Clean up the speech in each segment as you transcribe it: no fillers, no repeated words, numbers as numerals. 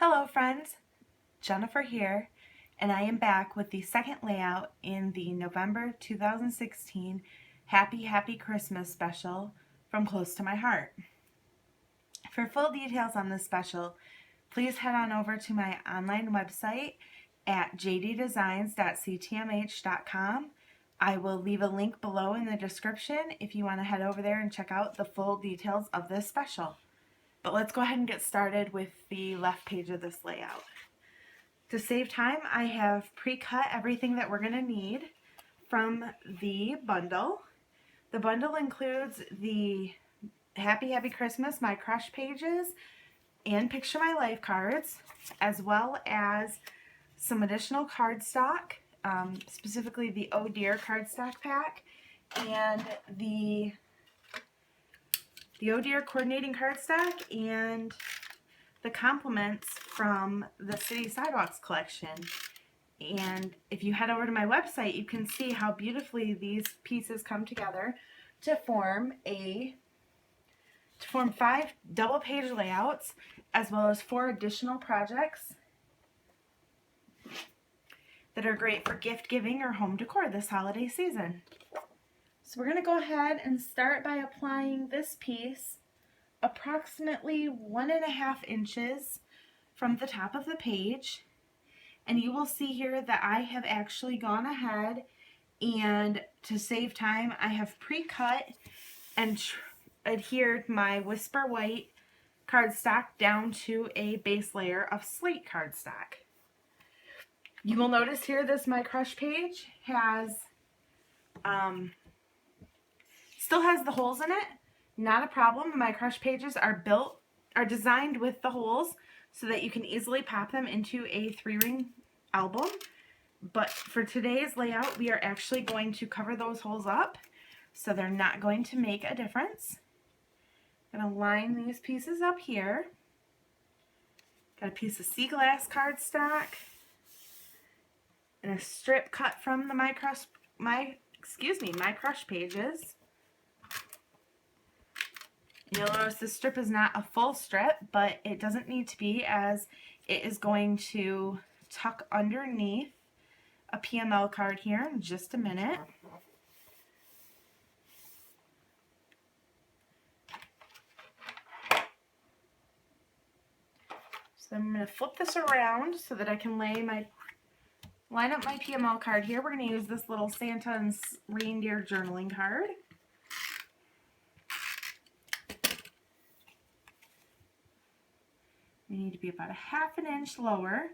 Hello friends, Jennifer here, and I am back with the second layout in the November 2016 Happy Christmas special from Close to My Heart. For full details on this special, please head on over to my online website at jddesigns.ctmh.com. I will leave a link below in the description if you want to head over there and check out the full details of this special. But let's go ahead and get started with the left page of this layout. To save time, I have pre-cut everything that we're going to need from the bundle. The bundle includes the Happy Christmas, my crush pages, and Picture My Life cards, as well as some additional cardstock, specifically the Oh Dear cardstock pack, and the Oh Dear coordinating cardstock, and the compliments from the City Sidewalks collection. And if you head over to my website, you can see how beautifully these pieces come together to form 5 double page layouts, as well as 4 additional projects that are great for gift giving or home decor this holiday season. So we're going to go ahead and start by applying this piece approximately 1.5 inches from the top of the page. And you will see here that I have actually gone ahead and, to save time, I have pre-cut and adhered my Whisper White cardstock down to a base layer of slate cardstock. You will notice here this My Crush page has still has the holes in it. Not a problem. My crush pages are designed with the holes so that you can easily pop them into a 3-ring album. But for today's layout, we are actually going to cover those holes up, so they're not going to make a difference. I'm going to line these pieces up here. Got a piece of sea glass cardstock and a strip cut from the My Crush pages. You'll notice this strip is not a full strip, but it doesn't need to be, as it is going to tuck underneath a PML card here in just a minute. So I'm going to flip this around so that I can line up my PML card here. We're going to use this little Santa and reindeer journaling card. You need to be about 1/2 inch lower.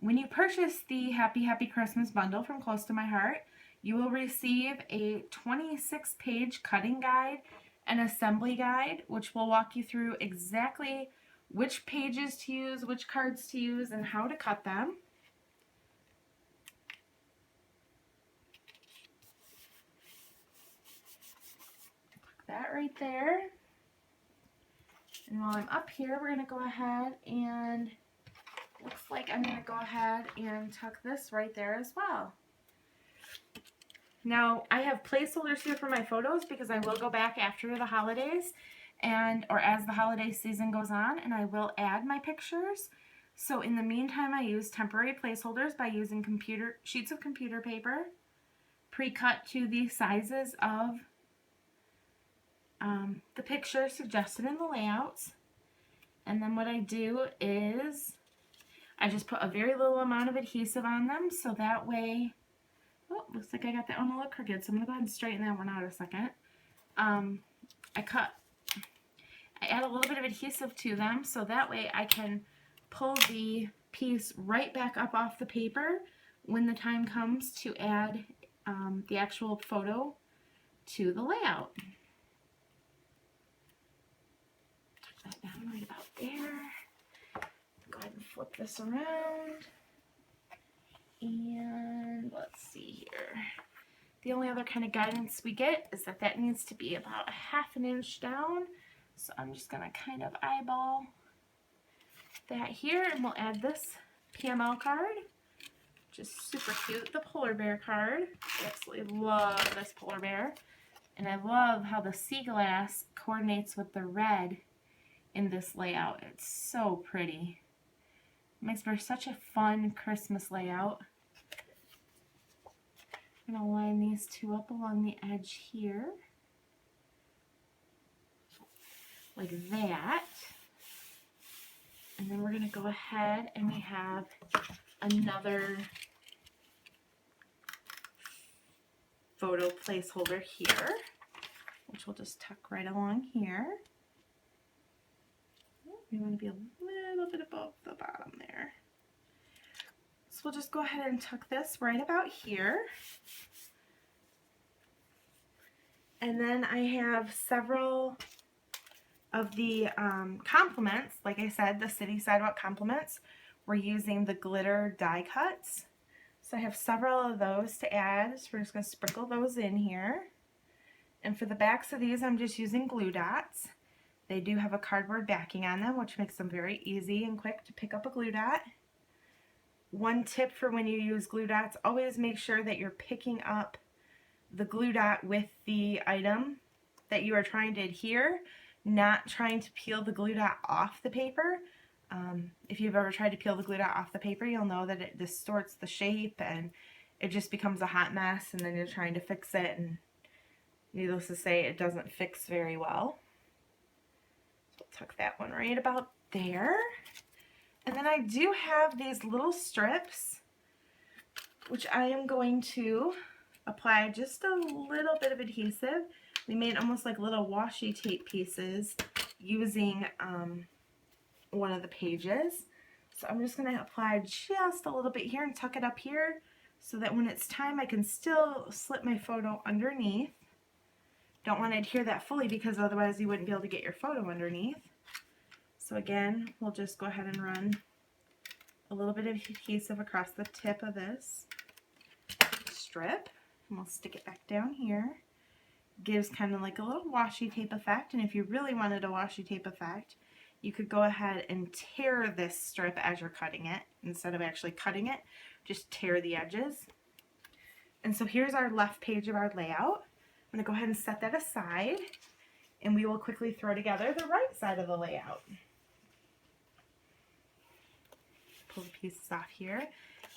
When you purchase the Happy Christmas bundle from Close to My Heart, you will receive a 26-page cutting guide and assembly guide, which will walk you through exactly which pages to use, which cards to use, and how to cut them. Tuck that right there. And while I'm up here, we're going to go ahead and, looks like I'm going to go ahead and tuck this right there as well. Now, I have placeholders here for my photos because I will go back after the holidays or as the holiday season goes on, and I will add my pictures. So in the meantime, I use temporary placeholders by using sheets of computer paper, pre-cut to the sizes of the pictures suggested in the layouts. And then what I do is I just put a very little amount of adhesive on them, so that way, oh, looks like I got that one a little crooked, so I'm going to go ahead and straighten that one out a second. I add a little bit of adhesive to them, so that way I can pull the piece right back up off the paper when the time comes to add the actual photo to the layout. That down right about there. Go ahead and flip this around. And let's see here. The only other kind of guidance we get is that needs to be about 1/2 inch down. So I'm just going to kind of eyeball that here, and we'll add this PML card. Just super cute. The polar bear card. I absolutely love this polar bear. And I love how the sea glass coordinates with the red in this layout. It's so pretty. It makes for such a fun Christmas layout. I'm going to line these two up along the edge here, like that. And then we're going to go ahead and we have another photo placeholder here, which we'll just tuck right along here. We want to be a little bit above the bottom there. So we'll just go ahead and tuck this right about here. And then I have several of the compliments. Like I said, the City Sidewalk compliments. We're using the glitter die cuts. So I have several of those to add. So we're just going to sprinkle those in here. And for the backs of these, I'm just using glue dots. They do have a cardboard backing on them, which makes them very easy and quick to pick up a glue dot. One tip for when you use glue dots, always make sure that you're picking up the glue dot with the item that you are trying to adhere, not trying to peel the glue dot off the paper. If you've ever tried to peel the glue dot off the paper, you'll know that it distorts the shape and it just becomes a hot mess, and then you're trying to fix it, and needless to say, it doesn't fix very well. So we'll tuck that one right about there. And then I do have these little strips, which I am going to apply just a little bit of adhesive. We made almost like little washi tape pieces using one of the pages. So I'm just going to apply just a little bit here and tuck it up here so that when it's time I can still slip my photo underneath. Don't want to adhere that fully because otherwise you wouldn't be able to get your photo underneath. So again, we'll just go ahead and run a little bit of adhesive across the tip of this strip, and we'll stick it back down here. Gives kind of like a little washi tape effect, and if you really wanted a washi tape effect, you could go ahead and tear this strip as you're cutting it. Instead of actually cutting it, just tear the edges. And so here's our left page of our layout. I'm going to go ahead and set that aside, and we will quickly throw together the right side of the layout. Pull the pieces off here.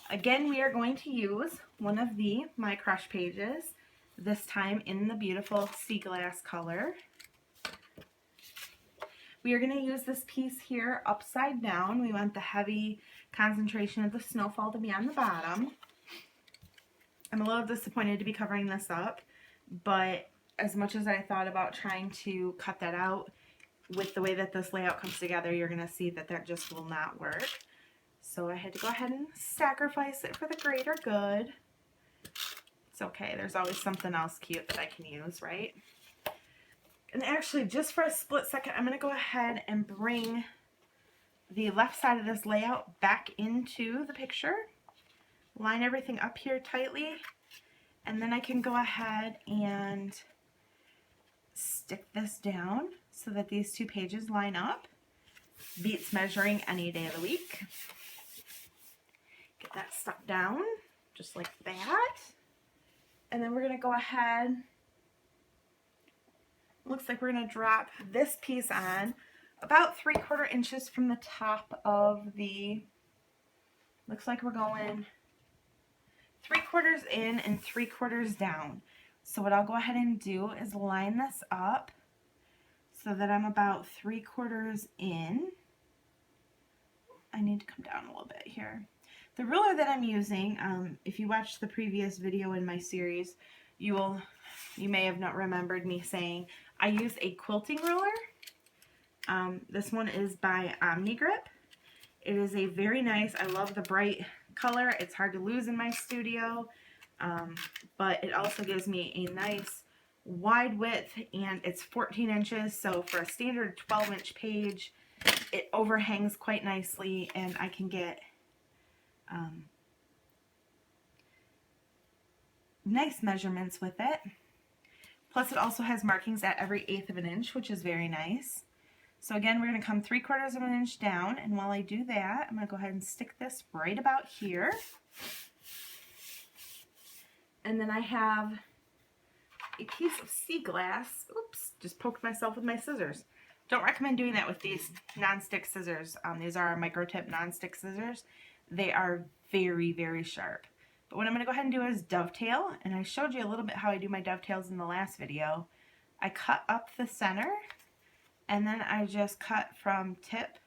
Again, we are going to use one of the My Crush pages, this time in the beautiful sea glass color. We are going to use this piece here upside down. We want the heavy concentration of the snowfall to be on the bottom. I'm a little disappointed to be covering this up, but as much as I thought about trying to cut that out, with the way that this layout comes together, you're going to see that that just will not work. So I had to go ahead and sacrifice it for the greater good. It's okay, there's always something else cute that I can use, right? And actually, just for a split second, I'm going to go ahead and bring the left side of this layout back into the picture. Line everything up here tightly, and then I can go ahead and stick this down so that these two pages line up. Beats measuring any day of the week. Get that stuck down, just like that. And then we're going to go ahead, looks like we're going to drop this piece on about 3/4 inches from the top of the, looks like we're going 3/4 in and 3/4 down. So what I'll go ahead and do is line this up so that I'm about 3/4 in. I need to come down a little bit here. The ruler that I'm using, if you watched the previous video in my series, you may have not remembered me saying I use a quilting ruler. This one is by OmniGrip. It is a very nice, I love the bright color. It's hard to lose in my studio, but it also gives me a nice wide width, and it's 14 inches, so for a standard 12-inch page, it overhangs quite nicely, and I can get nice measurements with it. Plus it also has markings at every 1/8 of an inch, which is very nice. So again, we're going to come 3/4 of an inch down, and while I do that, I'm going to go ahead and stick this right about here. And then I have a piece of sea glass. Oops, just poked myself with my scissors. Don't recommend doing that with these non-stick scissors. These are micro tip non-stick scissors. They are very, very sharp. But what I'm going to go ahead and do is dovetail, and I showed you a little bit how I do my dovetails in the last video. I cut up the center, and then I just cut from tip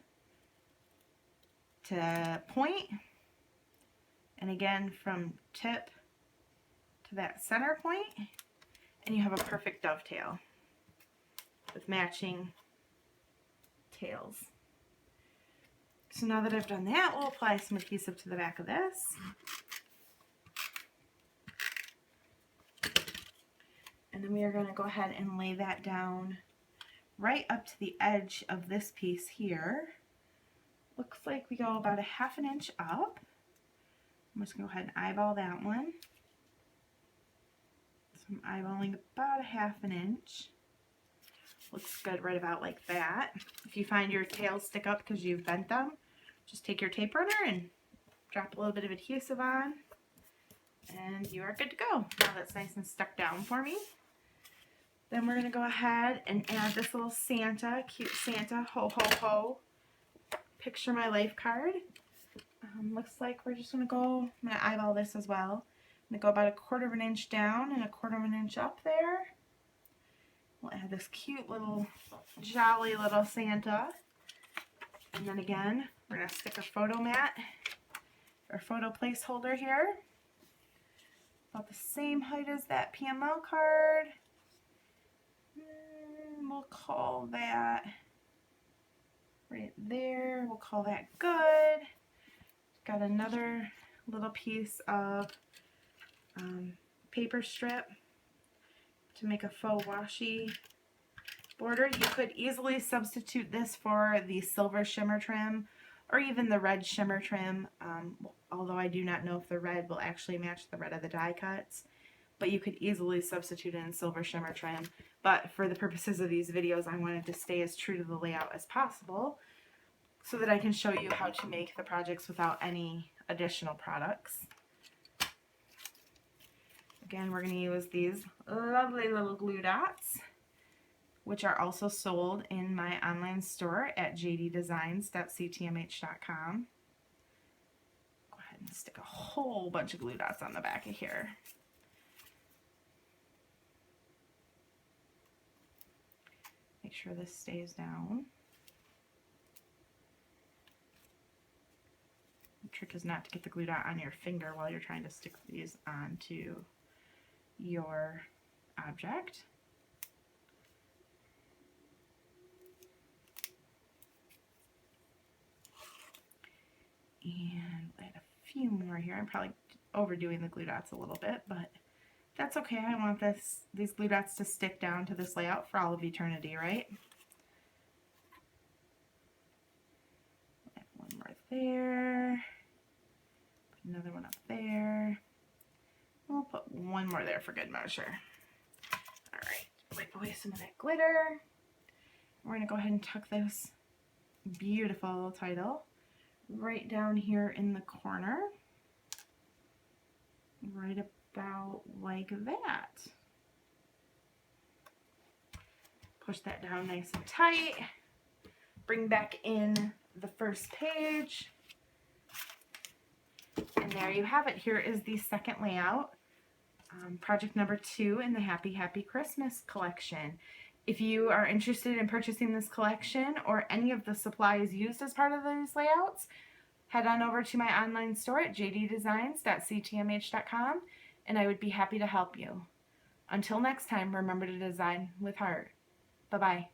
to point, and again from tip to that center point, and you have a perfect dovetail with matching tails. So now that I've done that, we'll apply some adhesive to the back of this. And then we are going to go ahead and lay that down right up to the edge of this piece here. Looks like we go about a ½ inch up. I'm just going to go ahead and eyeball that one. So I'm eyeballing about a ½ inch. Looks good right about like that. If you find your tails stick up because you've bent them, just take your tape runner and drop a little bit of adhesive on, and you are good to go. Now that's nice and stuck down for me. Then we're going to go ahead and add this little Santa, cute Santa, ho ho ho, picture my life card. Looks like we're just going to go, I'm going to eyeball this as well. I'm going to go about a ½ inch down and a ½ inch up there. We'll add this cute little, jolly little Santa. And then again, we're going to stick a photo mat, or photo placeholder here. About the same height as that PML card. We'll call that right there. We'll call that good. Got another little piece of paper strip to make a faux washi border. You could easily substitute this for the silver shimmer trim or even the red shimmer trim, although I do not know if the red will actually match the red of the die cuts. But you could easily substitute in silver shimmer trim. But for the purposes of these videos, I wanted to stay as true to the layout as possible so that I can show you how to make the projects without any additional products. Again, we're going to use these lovely little glue dots, which are also sold in my online store at jddesigns.ctmh.com. Go ahead and stick a whole bunch of glue dots on the back of here. Make sure this stays down. The trick is not to get the glue dot on your finger while you're trying to stick these onto your object. And add a few more here. I'm probably overdoing the glue dots a little bit, but that's okay. I want these glue dots to stick down to this layout for all of eternity, right? Add one more there. Put another one up there. We'll put one more there for good measure. All right, wipe away some of that glitter. We're going to go ahead and tuck this beautiful title right down here in the corner. Right about like that. Push that down nice and tight. Bring back in the first page. And there you have it. Here is the second layout. Project number 2 in the Happy Happy Christmas collection. If you are interested in purchasing this collection or any of the supplies used as part of these layouts, head on over to my online store at jddesigns.ctmh.com and I would be happy to help you. Until next time, remember to design with heart. Bye-bye.